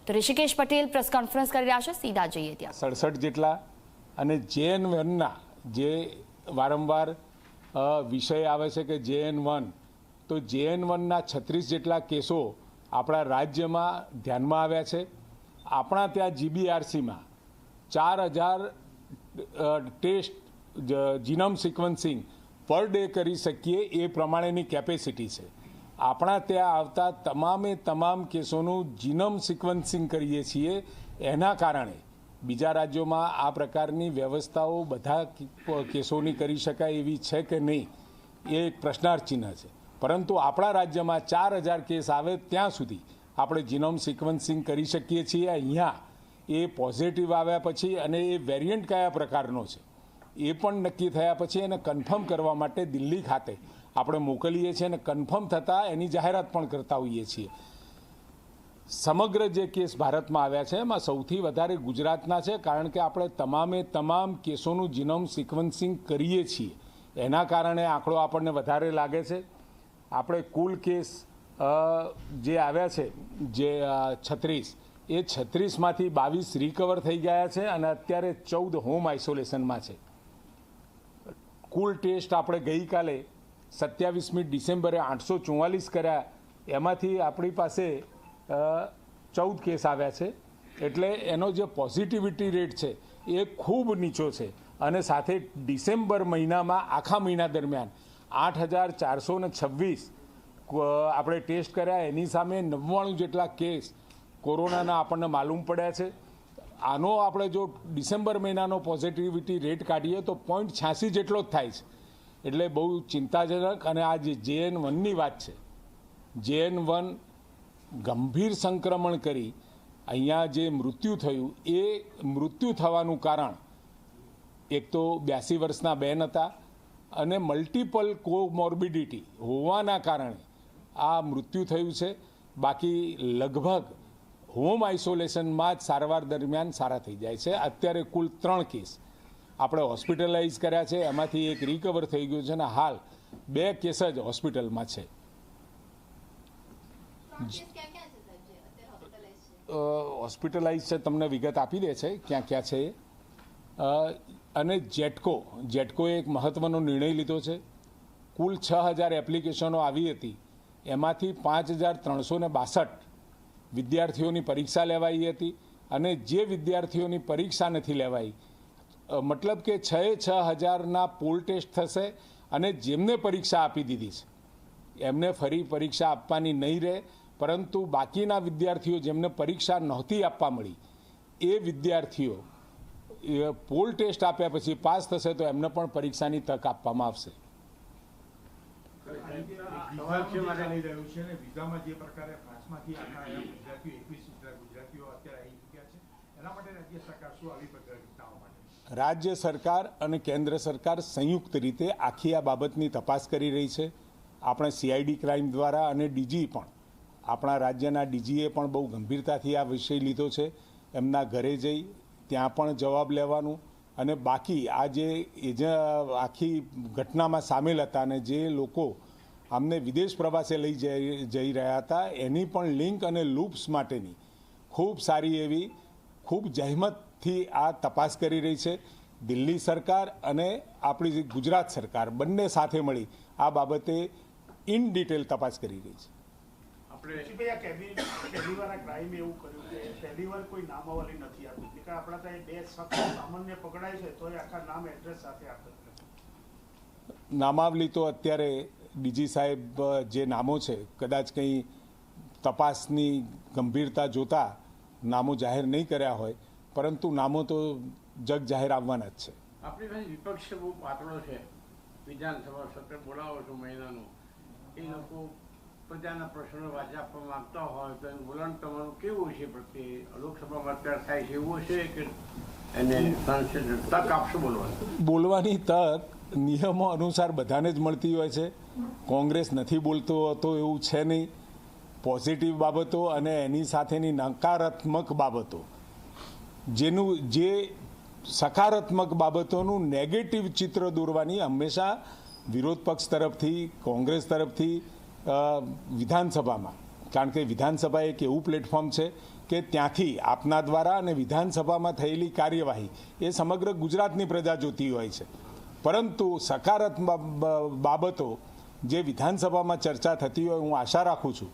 તો Rishikesh Patel press conference કરી રહ્યા છે, સીધા જઈએ ત્યાં. 67 જેટલા અને JN1ના જે વારંવાર વિષય આવે છે કે JN1, તો JN1ના 36 જેટલા કેસો આપણા રાજ્યમાં ધ્યાનમાં આવ્યા છે. આપણા ત્યાં GBRCમાં 4000 test genome sequencing per day કરી શકીએ એ પ્રમાણેની કેપેસિટી છે. આપણા ત્યાં આવતા તમામ કેસોનું જીનોમ સિક્વન્સિંગ કરીએ છીએ. એના કારણે બીજા રાજ્યોમાં આ પ્રકારની વ્યવસ્થાઓ બધા કેસોની કરી શકાય એવી છે કે નહીં એ એક પ્રશ્નાર્થ ચિહ્ન છે. પરંતુ આપણા રાજ્યમાં 4000 કેસ આવે ત્યાં સુધી આપણે જીનોમ સિક્વન્સિંગ કરી શકીએ છીએ. અહીંયા એ પોઝિટિવ આવ્યા પછી અને એ વેરિયન્ટ કયા પ્રકારનો છે એ પણ નક્કી થયા પછી એને કન્ફર્મ કરવા માટે દિલ્હી ખાતે આપણે મોકલીએ છીએ અને કન્ફર્મ થતાં એની જાહેરાત પણ કરતા હોઈએ છીએ. સમગ્ર જે કેસ ભારતમાં આવ્યા છે એમાં સૌથી વધારે ગુજરાતના છે, કારણ કે આપણે તમામ કેસોનું જીનોમ સિક્વન્સિંગ કરીએ છીએ. એના કારણે આંકડો આપણને વધારે લાગે છે. આપણે કુલ કેસ જે આવ્યા છે જે 36, એ 36માંથી 22 રિકવર થઈ ગયા છે અને અત્યારે 14 હોમ આઇસોલેશનમાં છે. કુલ ટેસ્ટ આપણે ગઈકાલે 27મી ડિસેમ્બરે 844 કર્યા, એમાંથી આપણી પાસે 14 કેસ આવ્યા છે. એટલે એનો જે પોઝિટિવિટી રેટ છે એ ખૂબ નીચો છે. અને સાથે ડિસેમ્બર મહિનામાં આખા મહિના દરમિયાન 8426 આપણે ટેસ્ટ કર્યા, એની સામે 99 જેટલા કેસ કોરોનાના આપણને માલુમ પડ્યા છે. આનો આપણે જો ડિસેમ્બર મહિનાનો પોઝિટિવિટી રેટ કાઢીએ તો 0.86 જેટલો જ થાય છે. એટલે બહુ ચિંતાજનક. અને આ જે JN1ની વાત છે, JN1 ગંભીર સંક્રમણ કરી અહીંયા જે મૃત્યુ થયું, એ મૃત્યુ થવાનું કારણ એક તો 82 વર્ષના બેન હતા અને મલ્ટિપલ કોમોર્બિડિટી હોવાના કારણે આ મૃત્યુ થયું છે. બાકી લગભગ હોમ આઇસોલેશનમાં જ સારવાર દરમિયાન સારા થઈ જાય છે. અત્યારે કુલ 3 કેસ આપણે હોસ્પિટલાઇઝ કર્યા છે, એમાંથી એક રિકવર થઈ ગયું છે અને હાલ 2 કેસ જ હોસ્પિટલમાં છે. હોસ્પિટલાઇઝ છે, તમને વિગત આપી દે છે ક્યાં ક્યાં છે. અને જેટકોએ એક મહત્ત્વનો નિર્ણય લીધો છે. કુલ 6000 એપ્લિકેશનો આવી હતી, એમાંથી 5362 વિદ્યાર્થીઓની પરીક્ષા લેવાઈ હતી. અને જે વિદ્યાર્થીઓની પરીક્ષા નથી લેવાઈ, મતલબ કે 6000ના પોલ ટેસ્ટ થશે અને જેમને પરીક્ષા આપી દીધી છે એમને ફરી પરીક્ષા આપવાની નહીં રહે. પરંતુ બાકીના વિદ્યાર્થીઓ જેમને પરીક્ષા નહોતી આપવા મળી, એ વિદ્યાર્થીઓ પોલ ટેસ્ટ આપ્યા પછી પાસ થશે તો એમને પણ પરીક્ષાની તક આપવામાં આવશે. રાજ્ય સરકાર અને કેન્દ્ર સરકાર સંયુક્ત રીતે આખી આ બાબતની તપાસ કરી રહી છે. આપણે CID ક્રાઇમ દ્વારા અને ડીજી પણ, આપણા રાજ્યના ડીજીએ પણ બહુ ગંભીરતાથી આ વિષય લીધો છે. એમના ઘરે જઈ ત્યાં પણ જવાબ લેવાનું અને બાકી આ જે આખી ઘટનામાં સામેલ હતા અને જે લોકો અમને વિદેશ પ્રવાસે લઈ જઈ રહ્યા હતા, એની પણ લિંક અને લૂપ્સ માટેની ખૂબ સારી એવી ખૂબ જહેમતથી આ તપાસ કરી રહી છે. દિલ્હી સરકાર અને આપણી ગુજરાત સરકાર બંને સાથે મળી આ બાબતે ઇન ડિટેલ તપાસ કરી રહી છે. નામાવલી તો અત્યારે ડીજી સાહેબ જે નામો છે, કદાચ કંઈ તપાસની ગંભીરતા જોતા નામો જાહેર નહીં કર્યા હોય, પરંતુ નામો તો જગ જાહેર આવવાના જ છે. આપણી પાસે વિપક્ષ બહુ પાતળો છે. વિધાનસભા સત્ર બોલાવો છો મહિનાનું, એ લોકો પ્રજાના પ્રશ્નો વાંચી આપવા માંગતા હોય તો એનું વલણ તમારું કેવું છે પ્રત્યે? લોકસભામાં અત્યારે થાય છે એવું છે કે એને તક આપશો બોલવાની તક નિયમો અનુસાર બધાને જ મળતી હોય છે. કોંગ્રેસ નથી બોલતો હતો એવું છે નહીં. પોઝિટિવ બાબતો અને એની સાથેની નકારાત્મક બાબતો, જે સકારાત્મક બાબતોનું નેગેટિવ ચિત્ર દોરવાની હંમેશા વિરોધ પક્ષ તરફથી, કોંગ્રેસ તરફથી વિધાનસભામાં, કારણ કે વિધાનસભા એક એવું પ્લેટફોર્મ છે કે ત્યાંથી આપના દ્વારા અને વિધાનસભામાં થયેલી કાર્યવાહી એ સમગ્ર ગુજરાતની પ્રજા જોતી હોય છે, પરંતુ સકારાત્મક બાબતો જે વિધાનસભામાં ચર્ચા થતી હોય, હું આશા રાખું છું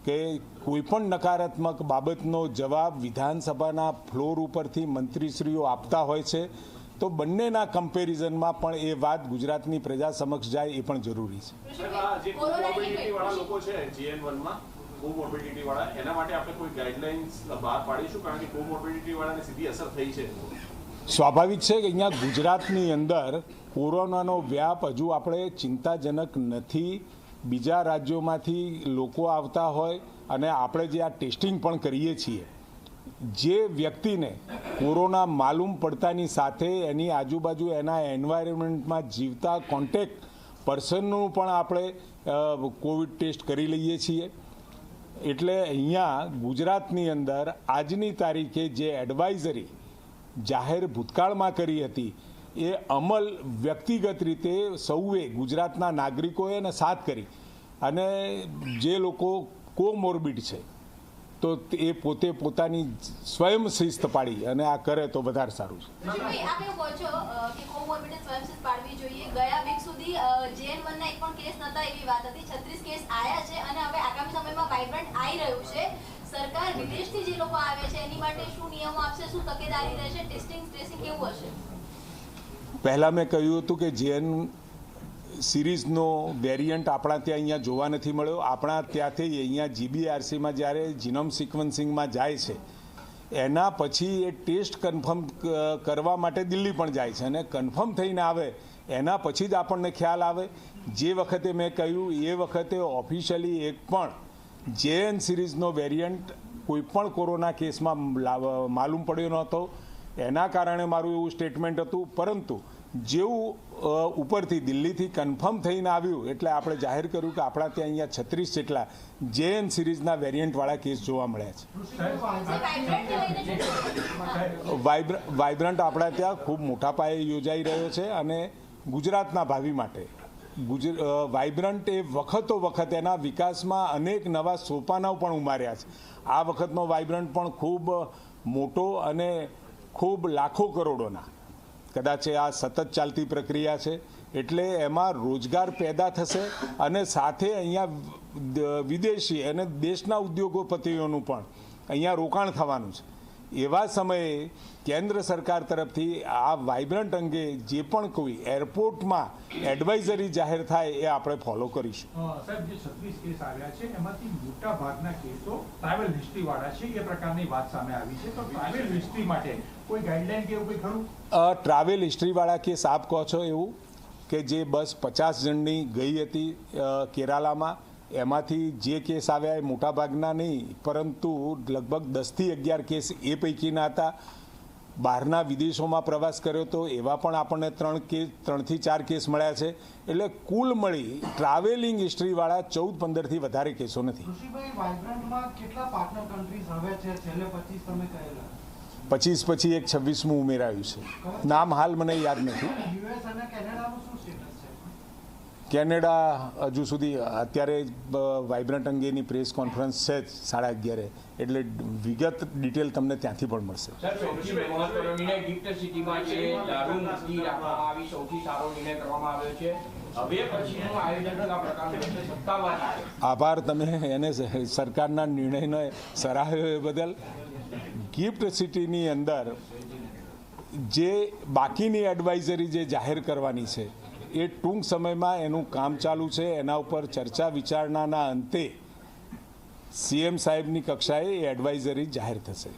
કે કોઈપણ નકારાત્મક બાબતનો જવાબ વિધાનસભાના ફ્લોર ઉપરથી મંત્રીશ્રીઓ આપતા હોય છે, તો બંનેના કમ્પેરિઝનમાં પણ એ વાત ગુજરાતની પ્રજા સમક્ષ જાય એ પણ જરૂરી છે. કોમોર્બિડિટી વાળા એના માટે આપણે કોઈ ગાઈડલાઇન્સ બહાર પાડીશું, કારણ કે કોમોર્બિડિટી વાળાને સીધી અસર થઈ છે. સ્વાભાવિક છે કે અહીંયા ગુજરાતની અંદર કોરોનાનો વ્યાપ હજુ આપણે ચિંતાજનક નથી. બીજા રાજ્યોમાંથી લોકો આવતા હોય અને આપણે જે આ ટેસ્ટિંગ પણ કરીએ છીએ, જે વ્યક્તિને કોરોના માલુમ પડતાની સાથે એની આજુબાજુ એના એન્વાયરમેન્ટમાં જીવતા કોન્ટેક્ટ પર્સનનું પણ આપણે કોવિડ ટેસ્ટ કરી લઈએ છીએ. એટલે અહીંયા ગુજરાતની અંદર આજની તારીખે જે એડવાઇઝરી જાહેર ભૂતકાળમાં કરી હતી એ અમલ વ્યક્તિગત રીતે સૌએ ગુજરાતના નાગરિકોએ અને સાથ કરી, અને જે લોકો કોમોર્બિડ છે તો એ પોતે પોતાની સ્વયં શિસ્ત પાડી અને આ કરે તો વધારે સારું છે. ગયા વીક સુધી JN1 ના એક પણ કેસ નતા એવી વાત હતી. 36 કેસ આયા છે અને હવે આગામી સમયમાં વાઇબ્રન્ટ આવી રહ્યું છે. સરકાર વિદેશથી જે લોકો આવે છે એની માટે શું નિયમો આપશે, શું તકેદારી રહેશે, ટેસ્ટિંગ ટ્રેસિંગ કેવું હશે? પહેલાં મેં કહ્યું હતું કે JN સિરીઝનો વેરિયન્ટ આપણા ત્યાં અહીંયા જોવા નથી મળ્યો. આપણા ત્યાંથી અહીંયા GBRCમાં જ્યારે જીનોમ સિક્વન્સિંગમાં જાય છે એના પછી એ ટેસ્ટ કન્ફર્મ કરવા માટે દિલ્હી પણ જાય છે, અને કન્ફર્મ થઈને આવે એના પછી જ આપણને ખ્યાલ આવે. જે વખતે મેં કહ્યું એ વખતે ઓફિશિયલી એક પણ JN સિરીઝનો વેરિયન્ટ કોઈપણ કોરોના કેસમાં માલુમ પડ્યો નહોતો. એના કારણે મારું એવું સ્ટેટમેન્ટ હતું, પરંતુ જેવું ઉપરથી દિલ્હીથી કન્ફર્મ થઈને આવ્યું એટલે આપણે જાહેર કર્યું કે આપણા ત્યાં અહીંયા 36 જેટલા JN સિરીઝના વેરિયન્ટવાળા કેસ જોવા મળ્યા છે. વાઇબ્રન્ટ આપણા ત્યાં ખૂબ મોટા પાયે યોજાઈ રહ્યો છે, અને ગુજરાતના ભાવિ માટે વાઇબ્રન્ટ એ વખતો વખત એના વિકાસમાં અનેક નવા સોપાનાઓ પણ ઉમાર્યા છે. આ વખતનો વાઇબ્રન્ટ પણ ખૂબ મોટો અને ખૂબ લાખો કરોડોના કદાચ આ સતત ચાલતી પ્રક્રિયા છે, એટલે એમાં રોજગાર પેદા થશે અને સાથે અહીંયા વિદેશી અને દેશના ઉદ્યોગોપતિઓનું પણ અહીંયા રોકાણ થવાનું છે. એવા સમયે કેન્દ્ર સરકાર તરફથી આ વાઇબ્રન્ટ અંગે જે પણ કોઈ એરપોર્ટમાં એડવાઇઝરી જાહેર થાય એ આપણે ફોલો કરીશું. સાહેબ, જે 36 કેસ આવ્યા છે એમાંથી મોટા ભાગના કેસો ટ્રાવેલ હિસ્ટ્રી વાળા છે, એ પ્રકારની વાત સામે આવી છે. તો ટ્રાવેલ હિસ્ટ્રી માટે કોઈ ગાઈડલાઈન કે એવું કોઈ ખરું? ટ્રાવેલ હિસ્ટ્રીવાળા કેસ આપ કહો છો એવું કે જે બસ 50 જણની ગઈ હતી કેરાલામાં, એમાંથી જે કેસ આવ્યા એ મોટાભાગના નહીં, પરંતુ લગભગ 10 થી 11 કેસ એ પૈકીના હતા. બહારના વિદેશોમાં પ્રવાસ કર્યો તો એવા પણ આપણને 3 થી 4 કેસ મળ્યા છે. એટલે કુલ મળી ટ્રાવેલિંગ હિસ્ટ્રીવાળા 14-15 થી વધારે કેસો નથી. 25 પછી એક 26મું ઉમેરાયું છે. નામ હાલ મને યાદ નથી. કેનેડા હજુ સુધી અત્યારે વાઇબ્રન્ટ અંગેની પ્રેસ કોન્ફરન્સ છે 11:30, એટલે વિગત ડિટેલ તમને ત્યાંથી પણ મળશે. આભાર, તમે એને સરકારના નિર્ણયને સરાહ્યો એ બદલ. ગિફ્ટ સિટીની અંદર જે બાકીની એડવાઇઝરી જે જાહેર કરવાની છે એ ટૂંક સમયમાં એનું કામ ચાલુ છે. એના ઉપર ચર્ચા વિચારણાના અંતે CM સાહેબની કક્ષાએ એ એડવાઇઝરી જાહેર થશે.